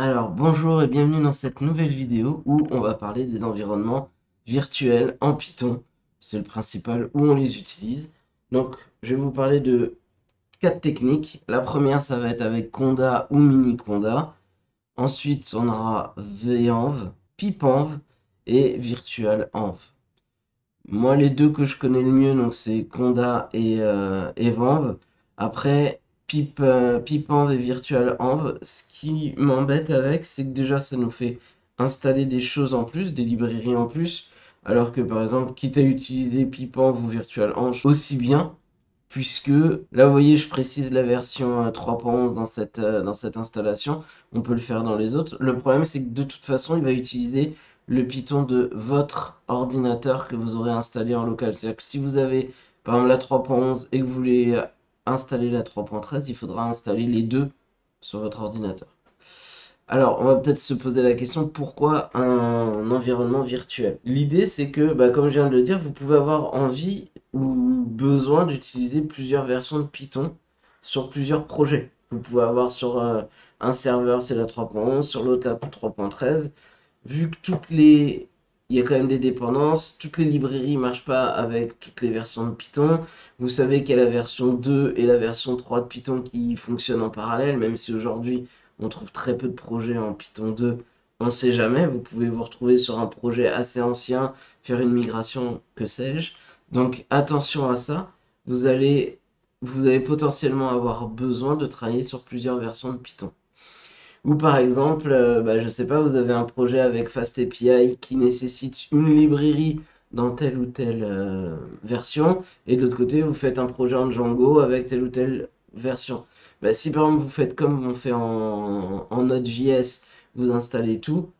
Alors bonjour et bienvenue dans cette nouvelle vidéo où on va parler des environnements virtuels en Python. C'est le principal où on les utilise. Donc je vais vous parler de quatre techniques. La première ça va être avec Conda ou Mini-Conda. Ensuite on aura VEnv, pipenv et virtualenv. Moi, les deux que je connais le mieux, donc c'est Conda et Venv. Après, Pipenv et VirtualEnv, ce qui m'embête avec, c'est que déjà, ça nous fait installer des choses en plus, des librairies en plus, alors que par exemple, quitte à utiliser Pipenv ou VirtualEnv aussi bien, puisque là, vous voyez, je précise la version 3.11 dans cette installation, on peut le faire dans les autres. Le problème, c'est que de toute façon, il va utiliser le Python de votre ordinateur que vous aurez installé en local. C'est-à-dire que si vous avez par exemple la 3.11 et que vous voulez installer la 3.13, il faudra installer les deux sur votre ordinateur. Alors, on va peut-être se poser la question, pourquoi un environnement virtuel? L'idée, c'est que, bah, comme je viens de le dire, vous pouvez avoir envie ou besoin d'utiliser plusieurs versions de Python sur plusieurs projets. Vous pouvez avoir sur un serveur, c'est la 3.11, sur l'autre, la 3.13. Vu que il y a quand même des dépendances, toutes les librairies ne marchent pas avec toutes les versions de Python. Vous savez qu'il y a la version 2 et la version 3 de Python qui fonctionnent en parallèle, même si aujourd'hui on trouve très peu de projets en Python 2. On ne sait jamais, vous pouvez vous retrouver sur un projet assez ancien, faire une migration, que sais-je. Donc attention à ça, vous allez, vous allez potentiellement avoir besoin de travailler sur plusieurs versions de Python. Ou par exemple, bah, je sais pas, vous avez un projet avec FastAPI qui nécessite une librairie dans telle ou telle version, et de l'autre côté, vous faites un projet en Django avec telle ou telle version. Bah, si par exemple vous faites comme on fait en Node.js, vous installez tout,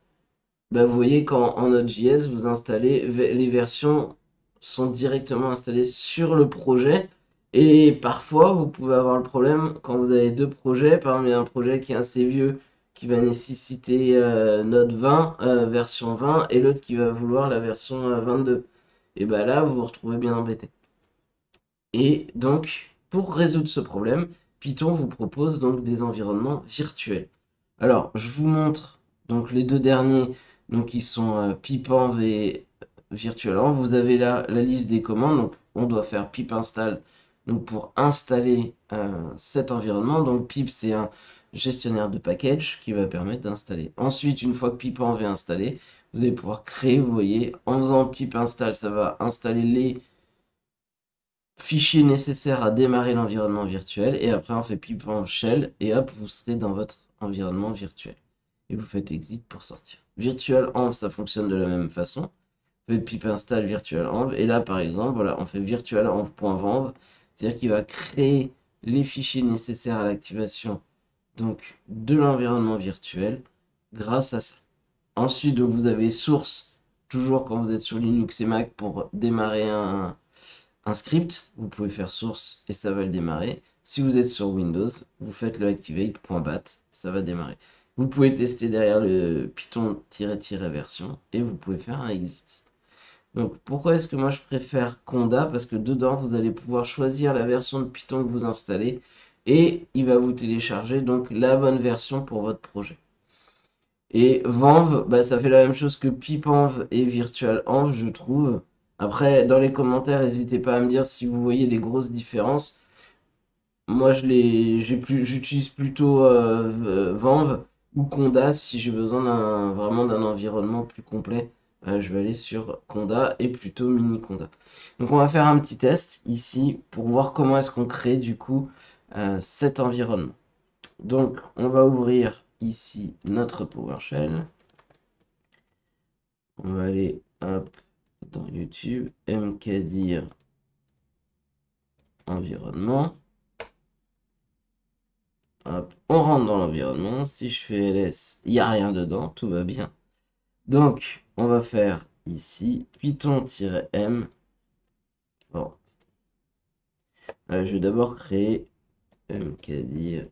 bah, vous voyez qu'en Node.js, vous installez, les versions sont directement installées sur le projet. Et parfois, vous pouvez avoir le problème quand vous avez deux projets. Par exemple, il y a un projet qui est assez vieux qui va nécessiter Node 20, version 20, et l'autre qui va vouloir la version 22. Et bah là, vous vous retrouvez bien embêté. Et donc, pour résoudre ce problème, Python vous propose donc des environnements virtuels. Alors, je vous montre donc les deux derniers, donc qui sont pipenv et virtualenv. Vous avez là la liste des commandes, donc on doit faire pip install donc pour installer cet environnement. Donc pip c'est un gestionnaire de package qui va permettre d'installer. Ensuite, une fois que pipenv est installé, vous allez pouvoir créer, vous voyez, en faisant pip install, ça va installer les fichier nécessaire à démarrer l'environnement virtuel et après on fait pip en shell et hop vous serez dans votre environnement virtuel et vous faites exit pour sortir. Virtual env ça fonctionne de la même façon. Vous faites pip install virtual env et là par exemple voilà on fait virtual env.venv, c'est-à-dire qu'il va créer les fichiers nécessaires à l'activation donc de l'environnement virtuel grâce à ça. Ensuite donc vous avez source toujours quand vous êtes sur Linux et Mac pour démarrer un script, vous pouvez faire source et ça va le démarrer. Si vous êtes sur Windows, vous faites le activate.bat, ça va démarrer. Vous pouvez tester derrière le python-version et vous pouvez faire un exit. Donc pourquoi est-ce que moi je préfère Conda? Parce que dedans vous allez pouvoir choisir la version de Python que vous installez et il va vous télécharger donc la bonne version pour votre projet. Et Venv, bah, ça fait la même chose que pipenv et virtualenv, je trouve. Après, dans les commentaires, n'hésitez pas à me dire si vous voyez des grosses différences. Moi, j'utilise plutôt Venv ou Conda si j'ai besoin vraiment d'un environnement plus complet. Je vais aller sur Conda et plutôt Mini Conda. Donc, on va faire un petit test ici pour voir comment est-ce qu'on crée du coup cet environnement. Donc, on va ouvrir ici notre PowerShell. On va aller hop, dans YouTube, mkdir environnement. Hop, on rentre dans l'environnement. Si je fais ls, il n'y a rien dedans, tout va bien. Donc, on va faire ici python-m. Bon, je vais d'abord créer mkdir.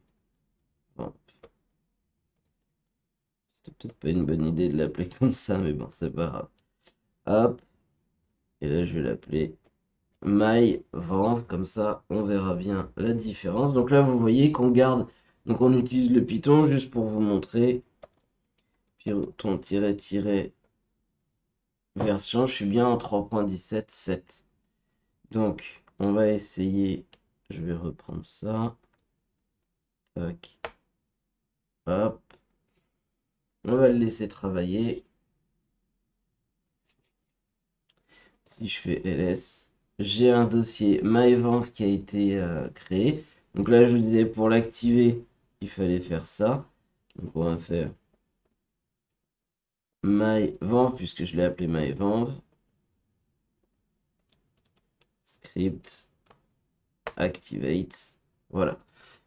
Bon, c'était peut-être pas une bonne idée de l'appeler comme ça, mais bon, c'est pas grave. Hop, et là je vais l'appeler myvenv, comme ça on verra bien la différence. Donc là vous voyez qu'on garde, donc on utilise le Python juste pour vous montrer. Python-version, je suis bien en 3.17.7. Donc, on va essayer, je vais reprendre ça. Tac. Hop. On va le laisser travailler. Si je fais ls, j'ai un dossier myvenv qui a été créé. Donc là, je vous disais, pour l'activer, il fallait faire ça. Donc on va faire myvenv, puisque je l'ai appelé myvenv. Script activate. Voilà.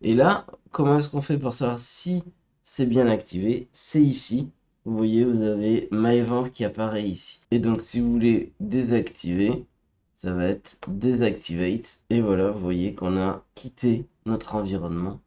Et là, comment est-ce qu'on fait pour savoir si c'est bien activé? C'est ici. Vous voyez, vous avez myvenv qui apparaît ici. Et donc, si vous voulez désactiver, ça va être deactivate. Et voilà, vous voyez qu'on a quitté notre environnement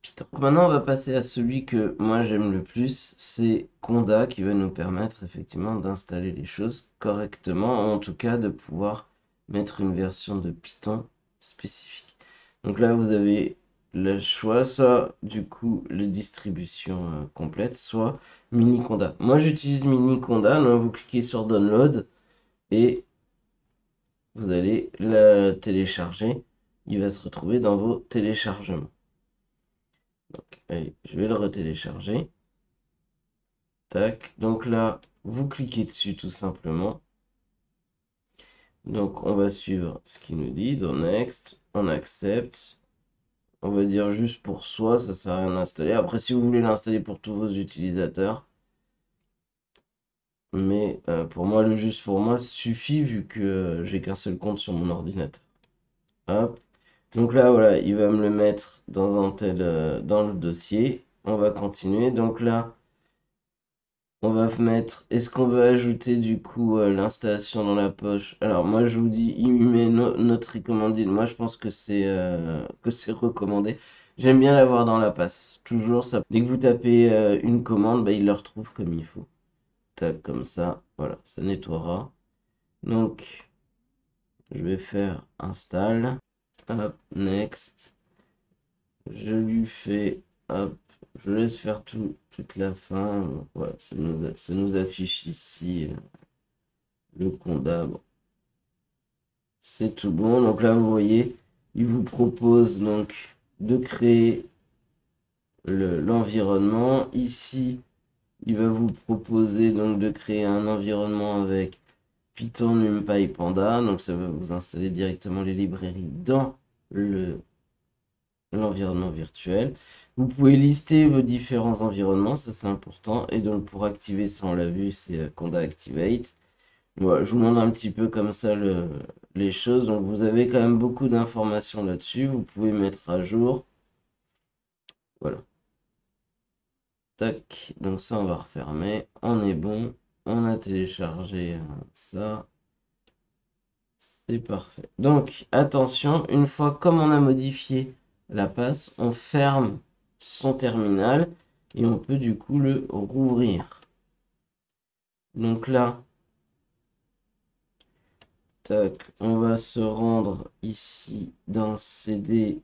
Python. Donc maintenant, on va passer à celui que moi j'aime le plus. C'est Conda qui va nous permettre effectivement d'installer les choses correctement. En tout cas, de pouvoir mettre une version de Python spécifique. Donc là, vous avez le choix, soit du coup les distributions complètes, soit Miniconda. Moi, j'utilise Miniconda. Donc vous cliquez sur Download et vous allez le télécharger. Il va se retrouver dans vos téléchargements. Donc, allez, je vais le retélécharger. Tac. Donc là, vous cliquez dessus tout simplement. Donc, on va suivre ce qu'il nous dit. Dans Next, on accepte. On va dire juste pour soi, ça sert à rien d'installer. Après, si vous voulez l'installer pour tous vos utilisateurs. Mais pour moi, le juste pour moi suffit vu que j'ai qu'un seul compte sur mon ordinateur. Hop. Donc là, voilà, il va me le mettre dans un tel, dans le dossier. On va continuer. Donc là, on va mettre, est-ce qu'on veut ajouter du coup l'installation dans la poche? Alors moi je vous dis, il met not recommended. Moi je pense que c'est recommandé. J'aime bien l'avoir dans la passe. Toujours ça. Dès que vous tapez une commande, bah, il le retrouve comme il faut. Tac, comme ça. Voilà, ça nettoiera. Donc je vais faire install. Hop, next. Je lui fais, hop, je laisse faire toute la fin. Voilà, ça nous affiche ici le Conda. Bon, c'est tout bon. Donc là, vous voyez, il vous propose donc de créer l'environnement. Ici, il va vous proposer donc de créer un environnement avec Python, NumPy, Panda. Donc ça va vous installer directement les librairies dans l'environnement virtuel. Vous pouvez lister vos différents environnements, ça c'est important. Et donc pour activer ça, on l'a vu, c'est Conda Activate. Voilà, je vous montre un petit peu comme ça les choses. Donc vous avez quand même beaucoup d'informations là-dessus. Vous pouvez mettre à jour. Voilà. Tac. Donc ça, on va refermer. On est bon. On a téléchargé ça. C'est parfait. Donc attention, une fois comme on a modifié la passe, on ferme son terminal et on peut du coup le rouvrir. Donc là, tac, on va se rendre ici dans CD.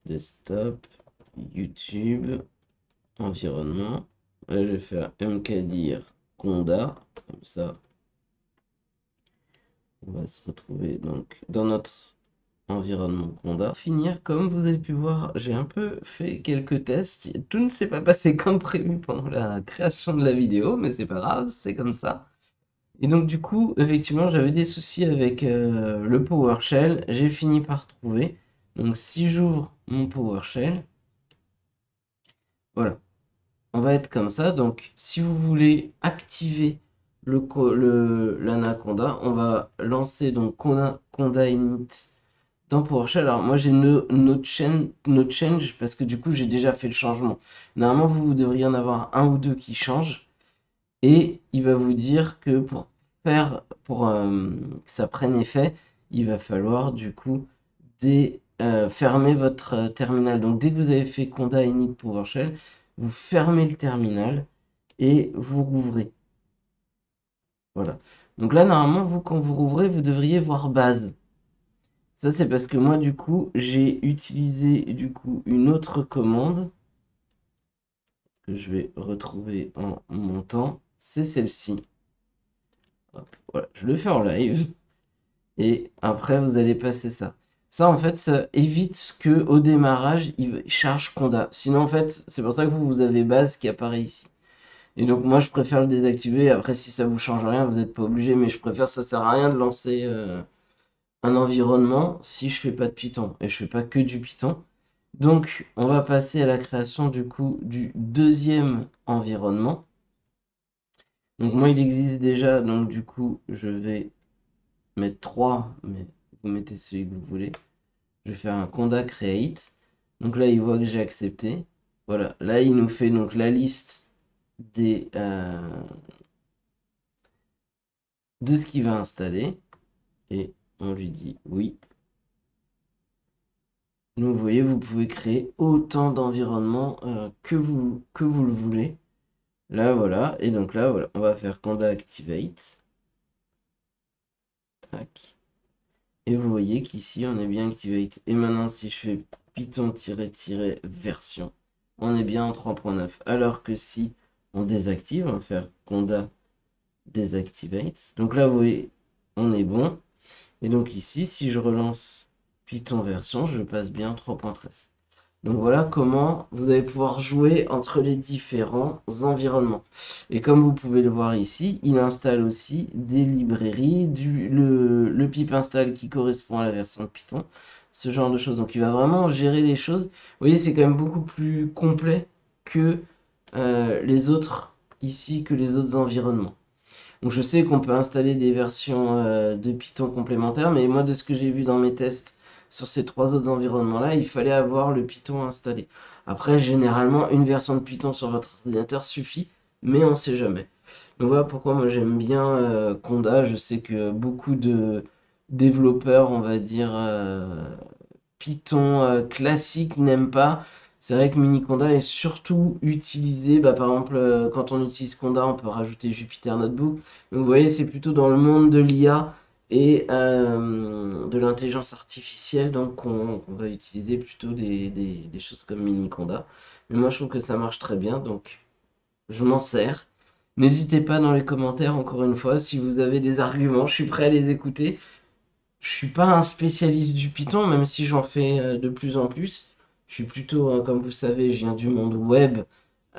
Desktop, YouTube, environnement. Là, je vais faire mkdir conda, comme ça. On va se retrouver donc dans notre environnement conda. Pour finir, comme vous avez pu voir, j'ai un peu fait quelques tests. Tout ne s'est pas passé comme prévu pendant la création de la vidéo, mais c'est pas grave, c'est comme ça. Et donc du coup, effectivement, j'avais des soucis avec le PowerShell. J'ai fini par trouver. Donc si j'ouvre mon PowerShell, voilà. On va être comme ça. Donc, si vous voulez activer l'Anaconda, on va lancer donc Conda init dans PowerShell. Alors, moi, j'ai no change parce que du coup, j'ai déjà fait le changement. Normalement, vous devriez en avoir un ou deux qui changent. Et il va vous dire que pour que ça prenne effet, il va falloir du coup fermer votre terminal. Donc dès que vous avez fait conda init PowerShell, vous fermez le terminal et vous rouvrez. Voilà. Donc là, normalement, vous, quand vous rouvrez, vous devriez voir base. Ça, c'est parce que moi, du coup, j'ai utilisé du coup une autre commande que je vais retrouver en montant. C'est celle-ci. Hop, voilà, je le fais en live. Et après, vous allez passer ça. Ça, en fait, ça évite que au démarrage, il charge Conda. Sinon, en fait, c'est pour ça que vous avez base qui apparaît ici. Et donc, moi, je préfère le désactiver. Après, si ça vous change rien, vous n'êtes pas obligé. Mais je préfère, ça sert à rien de lancer un environnement si je fais pas de Python. Et je fais pas que du Python. Donc, on va passer à la création du coup du deuxième environnement. Donc, moi, il existe déjà. Donc, du coup, je vais mettre 3, mais vous mettez celui que vous voulez. Je vais faire un conda create. Donc là, il voit que j'ai accepté. Voilà, là, il nous fait donc la liste des, de ce qu'il va installer. Et on lui dit oui. Donc vous voyez, vous pouvez créer autant d'environnements que vous le voulez. Là, voilà. Et donc là, voilà, on va faire conda activate. Tac. Et vous voyez qu'ici, on est bien activate. Et maintenant, si je fais python-version, on est bien en 3.9. Alors que si on désactive, on va faire conda désactivate. Donc là, vous voyez, on est bon. Et donc ici, si je relance Python version, je passe bien en 3.13. Donc voilà comment vous allez pouvoir jouer entre les différents environnements. Et comme vous pouvez le voir ici, il installe aussi des librairies, le pip install qui correspond à la version de Python, ce genre de choses. Donc il va vraiment gérer les choses. Vous voyez, c'est quand même beaucoup plus complet que les autres ici, que les autres environnements. Donc je sais qu'on peut installer des versions de Python complémentaires, mais moi de ce que j'ai vu dans mes tests sur ces trois autres environnements-là, il fallait avoir le Python installé. Après, généralement, une version de Python sur votre ordinateur suffit, mais on ne sait jamais. Donc voilà pourquoi moi j'aime bien Conda. Je sais que beaucoup de développeurs, on va dire, Python classique n'aime pas. C'est vrai que Miniconda est surtout utilisé, bah, par exemple, quand on utilise Conda, on peut rajouter Jupyter Notebook. Donc vous voyez, c'est plutôt dans le monde de l'IA et de l'intelligence artificielle, donc on va utiliser plutôt des choses comme Miniconda. Mais moi, je trouve que ça marche très bien, donc je m'en sers. N'hésitez pas dans les commentaires, encore une fois, si vous avez des arguments, je suis prêt à les écouter. Je suis pas un spécialiste du Python, même si j'en fais de plus en plus. Je suis plutôt, comme vous savez, je viens du monde web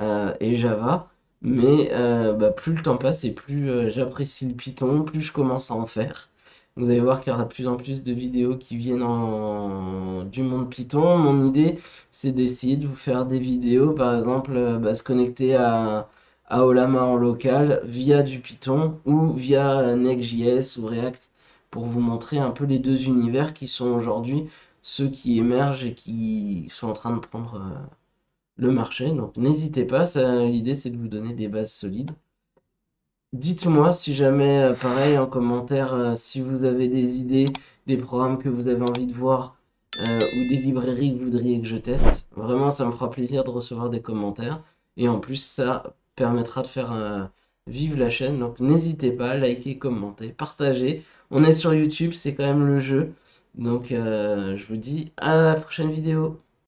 et Java. Mais bah, plus le temps passe et plus j'apprécie le Python, plus je commence à en faire. Vous allez voir qu'il y aura de plus en plus de vidéos qui viennent du monde Python. Mon idée, c'est d'essayer de vous faire des vidéos, par exemple, bah, se connecter à Olama en local via du Python ou via Next.js ou React pour vous montrer un peu les deux univers qui sont aujourd'hui ceux qui émergent et qui sont en train de prendre le marché. Donc n'hésitez pas, l'idée c'est de vous donner des bases solides. Dites-moi si jamais, pareil, en commentaire, si vous avez des idées, des programmes que vous avez envie de voir ou des librairies que vous voudriez que je teste. Vraiment, ça me fera plaisir de recevoir des commentaires. Et en plus, ça permettra de faire vivre la chaîne. Donc n'hésitez pas, likez, commentez, partagez. On est sur YouTube, c'est quand même le jeu. Donc je vous dis à la prochaine vidéo.